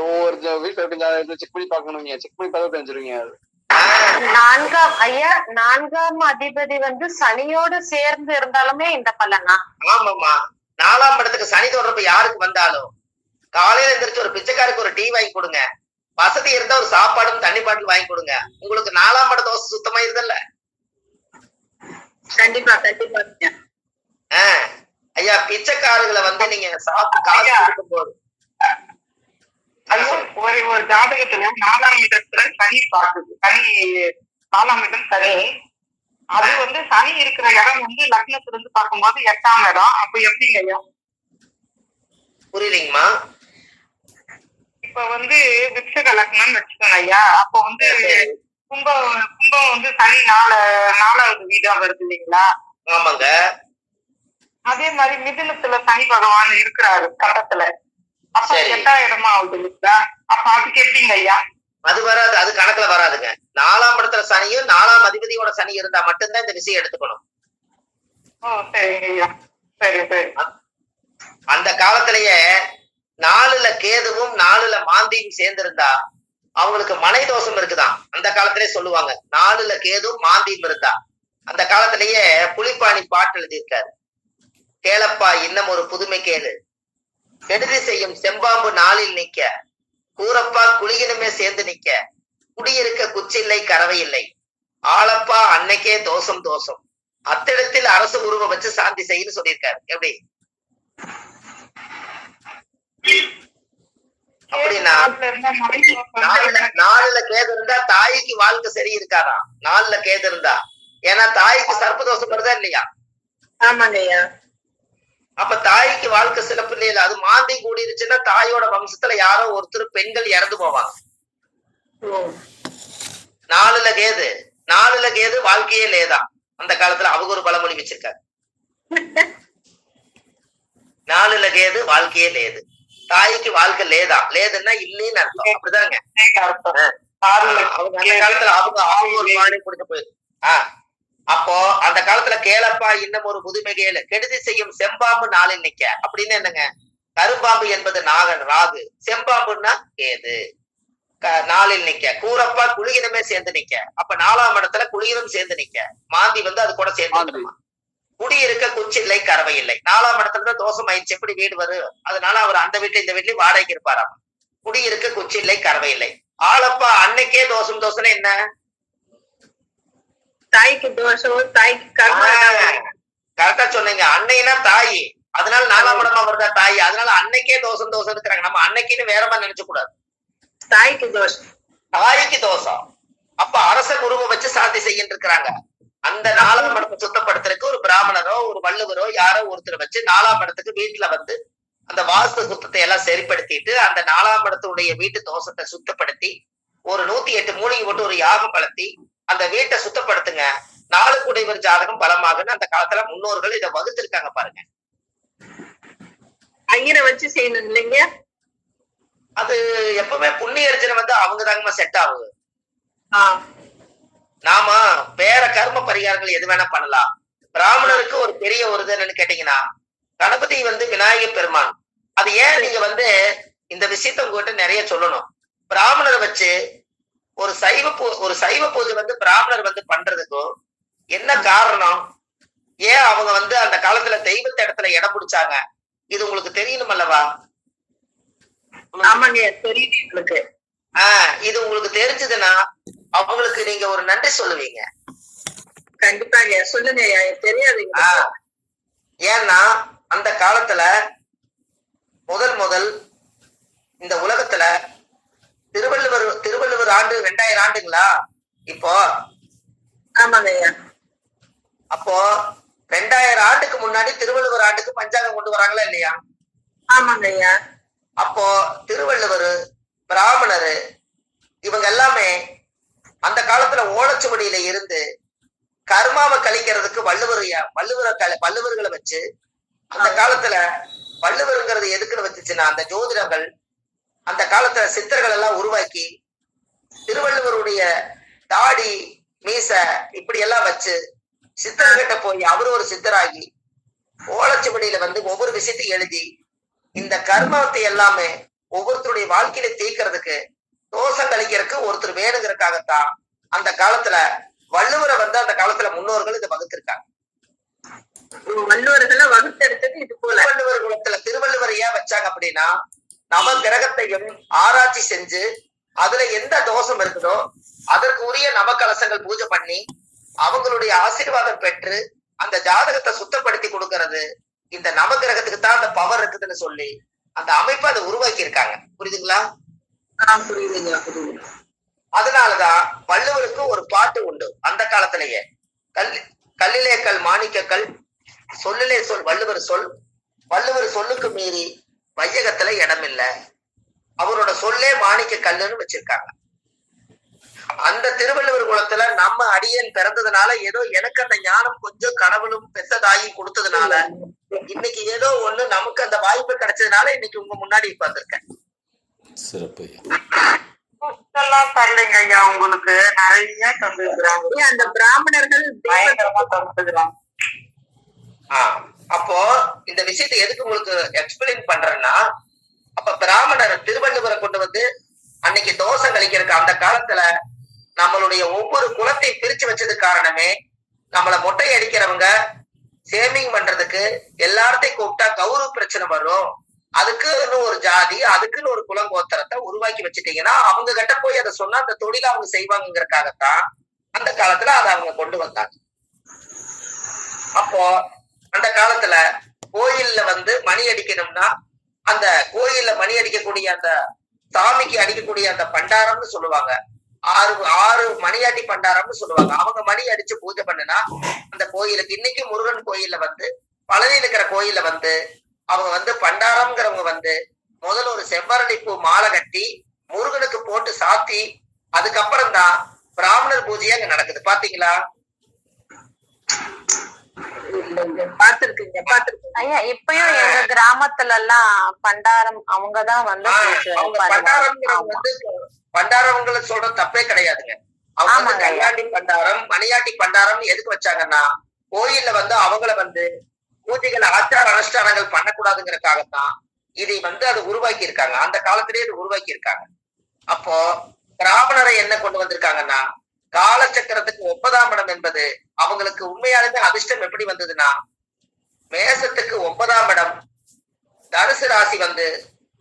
ஒவ்வொரு வீட்டுல செக் பண்ணி பாக்கணுங்க, செக் பண்ணி பார்த்தா தெரிஞ்சிருங்க. 4ஆம் அதிபதி வந்து சனியோடு சேர்ந்து இருந்தாலுமே இந்த பலனா? ஆமாமா, 4ஆம் இடத்துக்கு சனி தொடர்பு யாருக்கு வந்தாலும் காலையில எந்திரிச்சு ஒரு பிச்சைக்காருக்கு ஒரு டீ வாங்கி கொடுங்க, வசதி இருந்தா ஒரு சாப்பாடும் தண்ணி பாட்டில் வாங்கி கொடுங்க, உங்களுக்கு 4ஆம் இட தோசை சுத்தமா இருந்தல்ல. கண்டிப்பா கண்டிப்பா. ஐயா, பிச்சைக்காரர்களை வந்து நீங்க சாப்பிட்டு காசு கொடுக்கும் போது ஒரு ஜாதகத்துல 4ஆம் இடத்துல சனி பாக்குது, சனி 4ஆம் இடம் சனி, அது வந்து சனி இருக்கிற இடம் வந்து லக்னத்துல இருந்து பார்க்கும்போது 8ஆம் இடம். அப்ப எப்படிங்க ஐயா? புரியலீங்கம்மா? இப்ப வந்து விருச்சக லக்னம்னு வச்சுக்கோங்க ஐயா. அப்ப வந்து கும்பம் வந்து சனி 4வது வீடா வருது இல்லைங்களா? ஆமாங்க. அதே மாதிரி மிதுனத்துல சனி பகவான் இருக்கிறாரு கட்டத்துல, அப்ப 8ஆம் இடமா ஆகுது இல்லைங்களா? அப்ப அதுக்கு எப்படிங்க ஐயா? அது வராது, அது கணக்குல வராதுங்க. 4ஆம் இடத்துல சனியும் 4ஆம் அதிபதியோட சனி இருந்தா மட்டும்தான் இந்த விஷயம் எடுத்துக்கணும். ஓ சரிங்க ஐயா, சரி சரி. அந்த காலத்திலேயே 4ல கேதுவும் 4ல மாந்தியும் சேர்ந்திருந்தா அவங்களுக்கு மனை தோஷம் இருக்குதான். அந்த காலத்திலே சொல்லுவாங்க, 4ல கேதுவும் மாந்தியும் இருந்தா. அந்த காலத்திலேயே புலிப்பாணி பாட்டு எழுதியிருக்காரு. கேளப்பா இன்னும் ஒரு புதுமை கேளு, கெடுதி செய்யும் செம்பாம்பு 4ல் நிக்க, கூரப்பா குளியினுமே சேர்ந்து நிக்க, குடியிருக்க குச்சில்லை கறவை இல்லை, ஆளப்பா அன்னைக்கே தோஷம் தோஷம், அத்திடத்தில் அரசு உருவ வச்சு சாந்தி செய்யு சொல்லியிருக்காரு. எப்படி? அப்படின்னா 4ல கேது இருந்தா தாய்க்கு வாழ்க்கை சரி இருக்காதான். 4ல கேது இருந்தா, ஏன்னா தாய்க்கு சர்ப்பதோஷம் வருதா இல்லையா? ஆமாங்கய்யா. அப்ப தாய்க்கு வாழ்க்கை சிறப்பு இல்லையா? அது மாந்தி கூடிருச்சுன்னா தாயோட வம்சத்துல யாரோ ஒருத்தர் பெண்கள் இறந்து போவாங்க. 4ல கேது வாழ்க்கையே லேதான். அந்த காலத்துல அவங்க ஒரு பழமொழி வச்சிருக்காரு, 4ல கேது வாழ்க்கையே லேது, தாய்க்கு வாழ்க்கை லேதா. லேதுன்னா இல்லைன்னு அர்த்தம். அப்படிதாங்க அவங்க அந்த காலத்துல அவங்க ஒரு மாணி கொடுத்து போயிரு. அப்போ அந்த காலத்துல கேளப்பா இன்னும் ஒரு புதுமை கேளு, கெடுதி செய்யும் செம்பாம்பு 4ல் நிக்க. அப்படின்னு என்னங்க? கரும்பாம்பு என்பது நாகன் ராகு, செம்பாம்புன்னா கேது. 4ல் நிக்க, கூரப்பா குளியினுமே சேர்ந்து நிக்க. அப்ப 4ஆம் இடத்துல குளியினும் சேர்ந்து நிக்க, மாந்தி வந்து அது கூட சேர்ந்து. குடியிருக்க குச்சில்லை கறவை இல்லை. 4ஆம் இடத்துல தோஷம் ஆயிடுச்சு, எப்படி வீடு வரும்? அதனால அவர் அந்த வீட்டுல இந்த வீட்லயும் வாடகைக்கு இருப்பாராம். குடியிருக்க குச்சில்லை கறவை இல்லை. ஆளப்பா அன்னைக்கே தோஷம் தோஷம்னா என்ன? தாய்க்கு தோஷம், தாய்க்கு கர்மம். கரெக்டா சொன்னீங்க. அன்னைனா தாய், அதனால 4ஆம் இடமா வருதா தாய், அதனால அன்னைக்கே தோஷம் தோஷம் இருக்கிறாங்க. நம்ம அன்னைக்குன்னு வேற மாதிரி நினைச்ச கூடாது. தாய்க்கு தோஷம், தாய்க்கு தோஷம். அப்ப அரச குருவை வச்சு சாந்தி செய்யின்னு இருக்கிறாங்க. அந்த 4ஆம் இடத்தை சுத்தப்படுத்துறதுக்கு ஒரு பிராமணரோ ஒரு வள்ளுவரோ யாரோ ஒருத்தர் வச்சு 4ஆம் இடத்துக்கு வீட்டுல வந்து அந்த வாஸ்து சுத்தத்தை எல்லாம் சரிப்படுத்திட்டு அந்த 4ஆம் இடத்துடைய வீட்டு தோஷத்தை சுத்தப்படுத்தி ஒரு 108 மூலிகை போட்டு ஒரு யாகம் வளர்த்தி அந்த வீட்டை சுத்தப்படுத்துங்க. 4 குடைவர் ஜாதகம் பலமாகுன்னு அந்த காலத்துல முன்னோர்கள் இதை வகுத்திருக்காங்க பாருங்க. ஐயரை வச்சு செய்யணும் இல்லைங்க? அது எப்பவுமே புண்ணிய அர்ச்சனை வந்து அவங்க தாங்கம்மா செட் ஆகுது. ஆஹ் நாம வேற கர்ம பரிகாரங்கள் எது வேணா பண்ணலாம். பிராமணருக்கு ஒரு பெரிய ஒரு என்னன்னு கேட்டீங்கன்னா கணபதி வந்து விநாயகர் பெருமான். அது ஏன் நீங்க வந்து இந்த விஷயத்த உங்ககிட்ட நிறைய சொல்லணும். பிராமணரை வச்சு ஒரு சைவ பூஜை வந்து பிராமணர் வந்து பண்றதுக்கும் என்ன காரணம்? ஏன் அவங்க வந்து அந்த காலத்துல தெய்வத்த இடத்துல இடம் பிடிச்சாங்க? இது உங்களுக்கு தெரியணும் அல்லவா? ஆமாங்க, தெரியுது எங்களுக்கு. இது உங்களுக்கு தெரிஞ்சதுன்னா அவங்களுக்கு நீங்க ஒரு நன்றி சொல்லுவீங்க. கண்டிப்பாங்க, சொல்லுங்க. தெரியாதுங்க. ஏன்னா அந்த காலத்துல முதல் இந்த உலகத்துல திருவள்ளுவர் ஆண்டு 2000 ஆண்டுங்களா இப்போ? ஆமாங்க. அப்போ 2000 ஆண்டுக்கு முன்னாடி திருவள்ளுவர் ஆண்டுக்கு பஞ்சாங்கம் கொண்டு வராங்களா இல்லையா? ஆமாங்க. அப்போ திருவள்ளுவர், பிராமணரு இவங்க எல்லாமே அந்த காலத்துல ஓலைச்சுவடியில இருந்து கர்மாவை கழிக்கிறதுக்கு வள்ளுவர்களை வச்சு அந்த காலத்துல வள்ளுவருங்கிறது எதுக்குன்னு வச்சுச்சுன்னா அந்த ஜோதிடர்கள் அந்த காலத்துல சித்தர்கள் எல்லாம் உருவாக்கி திருவள்ளுவருடைய தாடி மீச இப்படி எல்லாம் வச்சு சித்தர்கிட்ட போய் அவரு ஒரு சித்தராகி ஓலைச்சுவடியில வந்து ஒவ்வொரு விஷயத்தையும் எழுதி இந்த கர்மத்தை எல்லாமே ஒவ்வொருத்தருடைய வாழ்க்கையில தீர்க்கிறதுக்கு தோஷம் கழிக்கிறதுக்கு ஒருத்தர் வேணுங்கிறதுக்காகத்தான் அந்த காலத்துல வள்ளுவரை வந்து அந்த காலத்துல முன்னோர்கள் இதை வகுத்திருக்காங்க. வள்ளுவர்களை வகுத்தெடுத்தது இது போல. வள்ளுவர் குலத்துல திருவள்ளுவர் ஏன் வச்சாங்க அப்படின்னா நவ கிரகத்தையும் ஆராய்ச்சி செஞ்சு அதுல எந்த தோஷம் இருக்குதோ அதற்கு உரிய நவகலசங்கள் பூஜை பண்ணி அவங்களுடைய ஆசீர்வாதம் பெற்று அந்த ஜாதகத்தை சுத்தப்படுத்தி கொடுக்கறது இந்த நவகிரகத்துக்கு தான் அந்த பவர் இருக்குதுன்னு சொல்லி அந்த அமைப்பை அதை உருவாக்கி இருக்காங்க. புரியுதுங்களா? புரியுதுங்க, புரியுது. அதனாலதான் வள்ளுவருக்கு ஒரு பாட்டு உண்டு அந்த காலத்திலேயே. கல்லிலே கல் மாணிக்கக்கல், சொல்லிலே சொல் வள்ளுவர் சொல்லுக்கு மீறி வையகத்துல இடம் இல்லை, அவரோட சொல்லே மாணிக்க கல்லுன்னு வச்சிருக்காங்க. அந்த திருவள்ளுவர் குலத்துல நம்ம அடியன் பிறந்ததுனால ஏதோ எனக்கு அந்த ஞானம் கொஞ்சம் கடவுளும் பெத்ததாயி கொடுத்ததுனால இன்னைக்கு ஏதோ ஒண்ணு நமக்கு அந்த வாய்ப்பு கிடைச்சதுனால இன்னைக்கு உங்க முன்னாடி உட்கார்ந்திருக்கேன். சிறப்பு. தரலைங்க ஐயா, உங்களுக்கு நிறைய தந்துருக்குறாங்க. அந்த பிராமணர்கள் தந்துருக்குறாங்க. அப்போ இந்த விஷயத்தை எதுக்கு உங்களுக்கு எக்ஸ்பிளைன் பண்றேன்னா, அப்ப பிராமணர் திருவள்ளுவரை கொண்டு வந்து அன்னைக்கு தோஷம் கழிக்கிறதுக்கு அந்த காலத்துல நம்மளுடைய ஒவ்வொரு குலத்தையும் பிரிச்சு வச்சது காரணமே நம்மள மொட்டை அடிக்கிறவங்க சேமிங் பண்றதுக்கு எல்லார்த்தையும் கூப்பிட்டா கௌரவ பிரச்சனை வரும், அதுக்குன்னு ஒரு ஜாதி அதுக்குன்னு ஒரு குலங்கோத்திரத்தை உருவாக்கி வச்சுட்டீங்கன்னா அவங்க கிட்ட போய் அதை சொன்னா அந்த தொழிலை அவங்க செய்வாங்கிறதுக்காகத்தான் அந்த காலத்துல அதை அவங்க கொண்டு வந்தாங்க. அப்போ அந்த காலத்துல கோயில்ல வந்து மணி அடிக்கணும்னா அந்த கோயில்ல மணி அடிக்கக்கூடிய அந்த சாமிக்கு அடிக்கக்கூடிய அந்த பண்டாரம்னு சொல்லுவாங்க, ஆறு மணியாட்டி பண்டாரம்னு சொல்லுவாங்க. அவங்க மணி அடிச்சு பூஜை பண்ணுனா அந்த கோயிலுக்கு இன்னைக்கு முருகன் கோயில்ல வந்து பழனியில் இருக்கிற கோயில்ல வந்து அவங்க வந்து பண்டாரம்ங்கிறவங்க வந்து முதல்ல ஒரு செவ்வரளி பூ மாலை கட்டி முருகனுக்கு போட்டு சாத்தி அதுக்கப்புறம் தான் பிராமணர் பூஜையா அங்க நடக்குது. பாத்தீங்களா? ஐயா, இப்பயும் எங்க கிராமத்துல எல்லாம் பண்டாரம் அவங்கதான் வந்து பண்டாரவங்களை சொல்ற தப்பே கிடையாதுங்க. அவங்க கல்யாண்டி பண்டாரம் மணியாட்டி பண்டாரம் எதுக்கு வச்சாங்கன்னா கோயில்ல வந்து அவங்கள வந்து பூஜைகள் ஆச்சார அனுஷ்டானங்கள் பண்ணக்கூடாதுங்கிறதுக்காகத்தான் இதை வந்து அதை உருவாக்கி இருக்காங்க. அந்த காலத்திலேயே இது உருவாக்கி இருக்காங்க. அப்போ பிராமணரை என்ன கொண்டு வந்திருக்காங்கன்னா காலச்சக்கரத்துக்கு 9ஆம் இடம் என்பது அவங்களுக்கு உண்மையாலுமே அதிர்ஷ்டம் எப்படி வந்ததுன்னா மேசத்துக்கு 9ஆம் இடம் தனுசு ராசி வந்து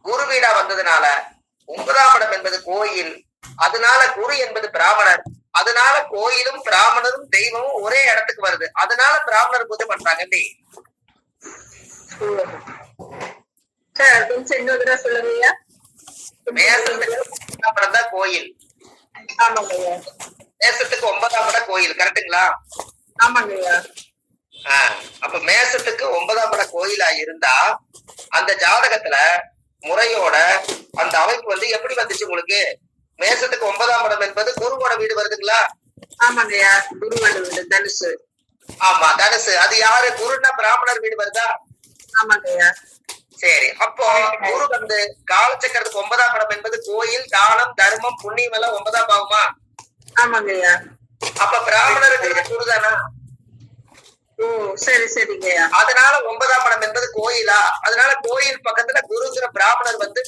குரு வீடா வந்ததுனால 9ஆம் இடம் என்பது கோயில், அதனால குரு என்பது பிராமணர், அதனால கோயிலும் பிராமணரும் தெய்வமும் ஒரே இடத்துக்கு வருது, அதனால பிராமணர் பூஜை பண்றாங்க. எப்படி சார் கொஞ்சம் இன்னொரு தடவை சொல்லுங்கய்யா. மேசத்துக்கு 9ஆம் இடம் தான் கோயில். ஆமாங்கய்யா. மேசத்துக்கு 9ஆம் இடம் கோயில், கரெக்டுங்களா? ஆமாங்கய்யா. அப்ப மேசத்துக்கு 9ஆம் இடம் கோயிலா இருந்தா அந்த ஜாதகத்துல முறையோட அந்த அமைப்பு வந்து எப்படி வந்துச்சு உங்களுக்கு? மேசத்துக்கு 9ஆம் இடம் என்பது குருவோட வீடு வருதுங்களா? ஆமாங்கய்யா. குருவோட வீடு தனுசு. ஆமா தனுசு. அது யாரு? குருன்னா பிராமணர் வீடு வருதா? ஆமாங்கய்யா. சரி, அப்போ குரு வந்து காலச்சக்கரத்துக்கு 9ஆம் இடம் என்பது கோயில், தானம், தர்மம், புண்ணியம் எல்லாம் 9ஆம் பாவமா? ஆமாங்கய்யா. அப்ப பிராமணருக்கு குரு தானா? ஓ சரி சரிங்கய்யா. அதனால 9ஆம் இடம் என்பது கோயிலா? அதனால கோயில் பக்கத்துல குருங்கிற பிராமணர் வந்து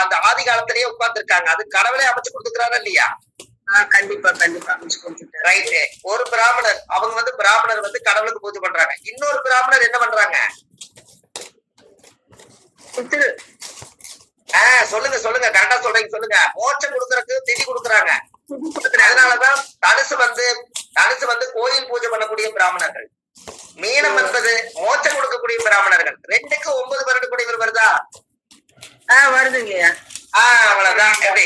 அந்த ஆதி காலத்திலேயே உட்கார்ந்து இருக்காங்க. அது கடவுளே அமைச்சு கொடுத்துக்கிறாரா இல்லையா? கண்டிப்பா கண்டிப்பா அமைச்சு கொடுத்துட்டாரு. ரைட்டு. ஒரு பிராமணர் அவங்க வந்து பிராமணர் வந்து கடவுளுக்கு பூஜை பண்றாங்க. இன்னொரு பிராமணர் என்ன பண்றாங்க? சொல்லுங்க சொல்லுங்க, கரெக்டா சொல்றீங்க, சொல்லுங்க. மோட்சம் கொடுக்கறதுக்கு திதி கொடுக்குறாங்க. அதனாலதான் தனுசு வந்து கோயில் பூஜை பண்ணக்கூடிய பிராமணர்கள், மீனம் என்பது மோட்சம் கொடுக்கக்கூடிய பிராமணர்கள். 2க்கு 9 வருட குடைவர் வருதா? வருதுங்கய்யா. அவ்வளவுதான். எப்படி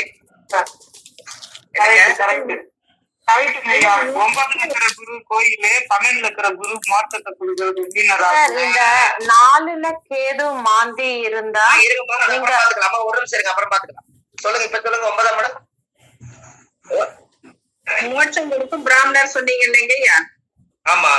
9ல இருக்கிற குரு கோயிலு, 12ல இருக்கிற குரு மோட்சத்தை கொடுக்கறது மீனரா? இந்த 4ல கேது மாந்தி இருந்தா பாத்துக்கலாம். ஒரு நிமிஷம் இருங்க, அப்புறம் பாத்துக்கலாம். சொல்லுங்க, இப்ப சொல்லுங்க. 9ஆம் இடம் மோட்சம் கொடுக்கும் பிராமணர் சொன்னீங்க இல்லைங்கய்யா? ஆமா.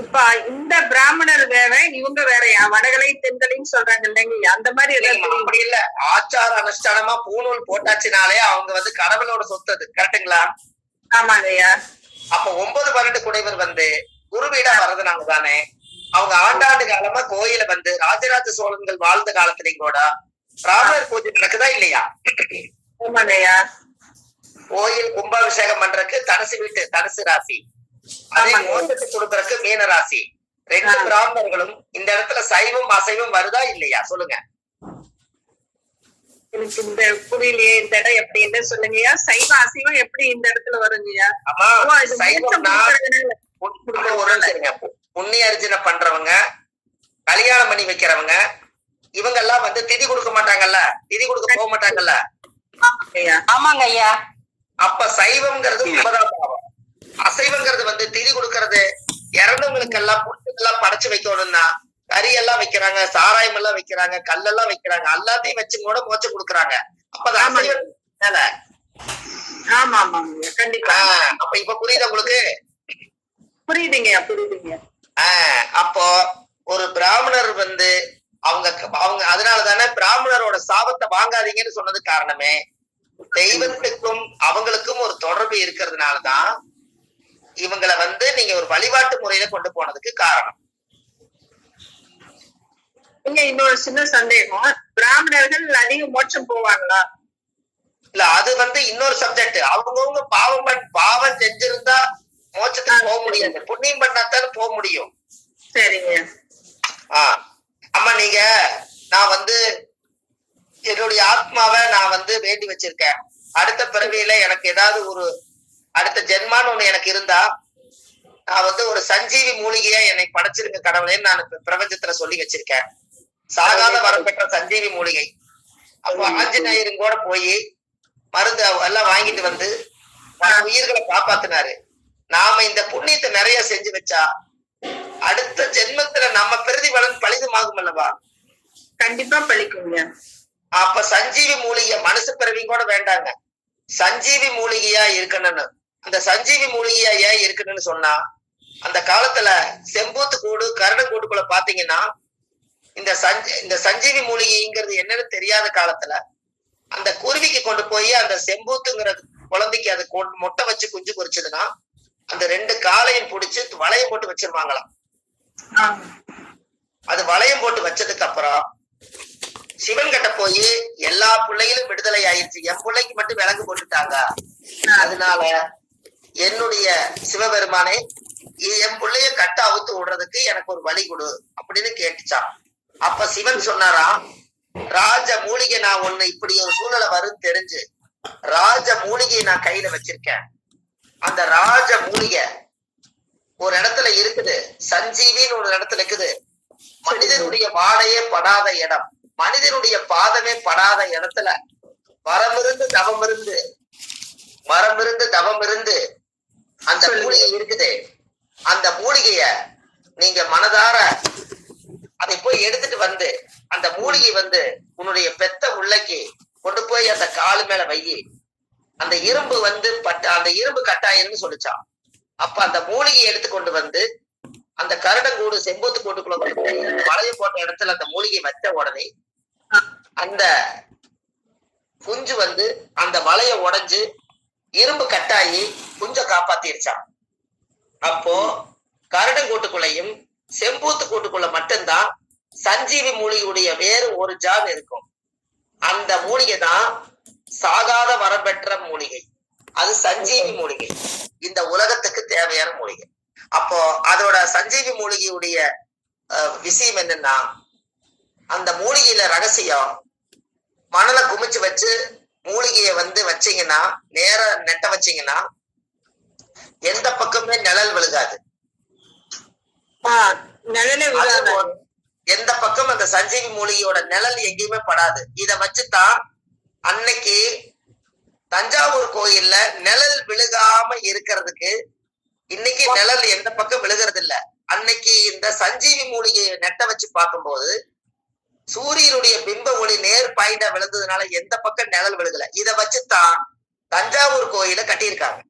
இப்ப இந்த பிராமணர் வேற, இவங்க வேறயா? வடகலை தென்கலைன்னு சொல்றாங்க இல்லைங்கய்யா? அந்த மாதிரி அப்படி இல்ல. ஆச்சார அனுஷ்டானமா பூநூல் போட்டாச்சுனாலே அவங்க வந்து கடவுளோட சொத்து. அது கரெக்டுங்களா? ஆமாங்கய்யா. அப்ப 9 வருட குடைவர் வந்து குரு வீடா வர்றதுனால தானே அவங்க ஆண்டாண்டு காலமா கோயில வந்து ராஜராஜ சோழன்கள் வாழ்ந்த காலத்திலையும் கூட பிராமணர் பூஜை நடக்குதா இல்லையா? ஆமாங்கய்யா. கோயில் கும்பாபிஷேகம் பண்றதுக்கு தனுசு வீட்டு தனுசு ராசி, அதே மோட்சத்தை கொடுக்கறதுக்கு மீன ராசி. 2 பிராமணர்களும் இந்த இடத்துல சைவம் அசைவம் வருதா இல்லையா? சொல்லுங்க. எனக்கு இந்த புரியலையே. இந்த இடம் எப்படி என்ன சொல்லுங்கய்யா? சைவ அசைவம் எப்படி இந்த இடத்துல வருங்கய்யா? புண்ணிய அர்ஜுன பண்றவங்க, கல்யாணம் பண்ணி வைக்கிறவங்க, இவங்க எல்லாம் வந்து திதி கொடுக்க மாட்டாங்கல்ல, திதி கொடுக்க போக மாட்டாங்கல்ல. ஆமாங்க ஐயா. அப்ப சைவம்ங்கிறது 9ஆம் பாவம், அசைவங்கிறது வந்து திதி கொடுக்கறது. இறந்தவங்களுக்கு எல்லாம் புட்டுக்கெல்லாம் படைச்சு வைக்கணும்னா கறி எல்லாம் வைக்கிறாங்க, சாராயம் எல்லாம் வைக்கிறாங்க, கல்லெல்லாம் வைக்கிறாங்க, எல்லாத்தையும் வச்சு கூட மோட்சம் கொடுக்குறாங்க. அப்ப அது அசைவம். ஆமா ஆமாங்க கண்டிப்பா. அப்ப இப்ப புரியுது உங்களுக்கு? புரியுதுங்கய்யா புரியுதுங்க. அப்போ ஒரு பிராமணர் வந்து அவங்க அதனாலதானே பிராமணரோட சாபத்தை வாங்காதீங்கன்னு சொன்னது காரணமே தெய்வத்துக்கும் அவங்களுக்கும் ஒரு தொடர்பு இருக்கிறதுனாலதான் இவங்களை வந்து நீங்க ஒரு வழிபாட்டு முறையில கொண்டு போனதுக்கு காரணம். இங்க இன்னொரு சின்ன சந்தேகம், பிராமணர்கள் அதிக மோட்சம் போவாங்களா? இல்ல, அது வந்து இன்னொரு சப்ஜெக்ட். அவங்கவுங்க பாவம் செஞ்சிருந்தா மோட்சத்துக்கு போக முடியாது, புண்ணியம் பண்ணாத்தானே போக முடியும். சரிங்க. ஆமா. நீங்க நான் வந்து என்னுடைய ஆத்மாவை நான் வந்து வேண்டி வச்சிருக்கேன், அடுத்த பிறவியில எனக்கு ஏதாவது ஒரு அடுத்த ஜென்மான்னு ஒண்ணு எனக்கு இருந்தா நான் வந்து ஒரு சஞ்சீவி மூலிகையா என்னை படைச்சிருக்க கடவுளேன்னு நான் பிரபஞ்சத்துல சொல்லி வச்சிருக்கேன். சாகாத வரம் பெற்ற சஞ்சீவி மூலிகை. அப்போ ஆஞ்சநேயரும் கூட போய் மருந்து எல்லாம் வாங்கிட்டு வந்து உயிர்களை காப்பாத்தினாரு. நாம இந்த புண்ணியத்தை நிறைய செஞ்சு வச்சா அடுத்த ஜென்மத்துல நம்ம பிரதிபலன் பலிதமாகும் அல்லவா? கண்டிப்பா பலிக்குங்க. அப்ப சஞ்சீவி மூலிகை மனுஷ பிறவியும் கூட வேண்டாங்க, சஞ்சீவி மூலிகையா இருக்கணும்னு. அந்த சஞ்சீவி மூலிகையா ஏன் இருக்கணும்னு சொன்னா, அந்த காலத்துல செம்பூத்து கூடு கருடன் கூட்டுக்குள்ள பாத்தீங்கன்னா இந்த சஞ்சீவி மூலிகைங்கிறது என்னன்னு தெரியாத காலத்துல அந்த குருவிக்கு கொண்டு போய் அந்த செம்பூத்துங்கிற குழந்தைக்கு அது முட்டை வச்சு குஞ்சு பொரிச்சதுன்னா அந்த 2 காலையும் பிடிச்சு வளையம் போட்டு வச்சிருவாங்களாம். அது வளையம் போட்டு வச்சதுக்கு அப்புறம் சிவன் கிட்ட போய் எல்லா பிள்ளைகளும் விடுதலை ஆயிடுச்சு, என் பிள்ளைக்கு மட்டும் விலங்கு போட்டுட்டாங்க, அதனால என்னுடைய சிவபெருமானே என் பிள்ளைய கட்ட அவுத்து விடுறதுக்கு எனக்கு ஒரு வழி கொடு அப்படின்னு கேட்டுச்சான். அப்ப சிவன் சொன்னாராம், ராஜ மூலிகை நான் ஒண்ணு இப்படி ஒரு சூழ்நிலை வரும்னு தெரிஞ்சு ராஜ மூலிகையை நான் கையில வச்சிருக்கேன். அந்த ராஜ மூலிகை ஒரு இடத்துல இருக்குது, சஞ்சீவின்னு ஒரு இடத்துல இருக்குது. மனிதனுடைய வாடையே படாத இடம், மனிதனுடைய பாதமே படாத இடத்துல மரமிருந்து தவம் இருந்து அந்த மூலிகை இருக்குது. அந்த மூலிகைய நீங்க மனதார அதை போய் எடுத்துட்டு வந்து அந்த மூலிகை வந்து உன்னுடைய பெத்த உள்ளைக்கு கொண்டு போய் அந்த காலு மேல வையி, அந்த இரும்பு வந்து அந்த இரும்பு கட்டாயம்னு சொல்லிச்சான். அப்ப அந்த மூலிகையை எடுத்து கொண்டு வந்து அந்த கருடங்கூடு செம்போத்து கூட்டுக்குள்ள வளையம் போட்ட இடத்துல அந்த மூலிகை வச்ச உடனே அந்த குஞ்சு வந்து அந்த வளைய உடைஞ்சு இரும்பு கட்டாயி குஞ்ச காப்பாத்திருச்சான். அப்போ கருடங்கூட்டுக்குள்ளையும் செம்பூத்து கூட்டுக்குள்ள மட்டும்தான் சஞ்சீவி மூலிகையுடைய வேறு ஒரு ஜான் இருக்கும். அந்த மூலிகை தான் சாகாத வரம் பெற்ற மூலிகை, அது சஞ்சீவி மூலிகை, இந்த உலகத்துக்கு தேவையான மூலிகை. அப்போ அதோட சஞ்சீவி மூலிகையுடைய விஷயம் என்னன்னா, அந்த மூலிகையில ரகசியம், மணலை குமிச்சு வச்சு மூலிகைய வந்து வச்சீங்கன்னா, நேர நெட்ட வச்சீங்கன்னா எந்த பக்கமே நிழல் விழுகாது, எந்த பக்கம் அந்த சஞ்சீவி மூலிகையோட நிழல் எங்கேயுமே படாது. இத வச்சுதான் அன்னைக்கு தஞ்சாவூர் கோயில்ல நிழல் விழுகாம இருக்கிறதுக்கு, இன்னைக்கு நிழல் எந்த பக்கம் விழுகிறது இல்ல, அன்னைக்கு இந்த சஞ்சீவி மூலிகையை நெட்ட வச்சு பார்க்கும்போது சூரியனுடைய பிம்ப ஒளி நேர் பாயிண்டா விழுந்ததுனால எந்த பக்கம் நிழல் விழுகல. இத வச்சுதான் தஞ்சாவூர் கோயில கட்டியிருக்காங்க.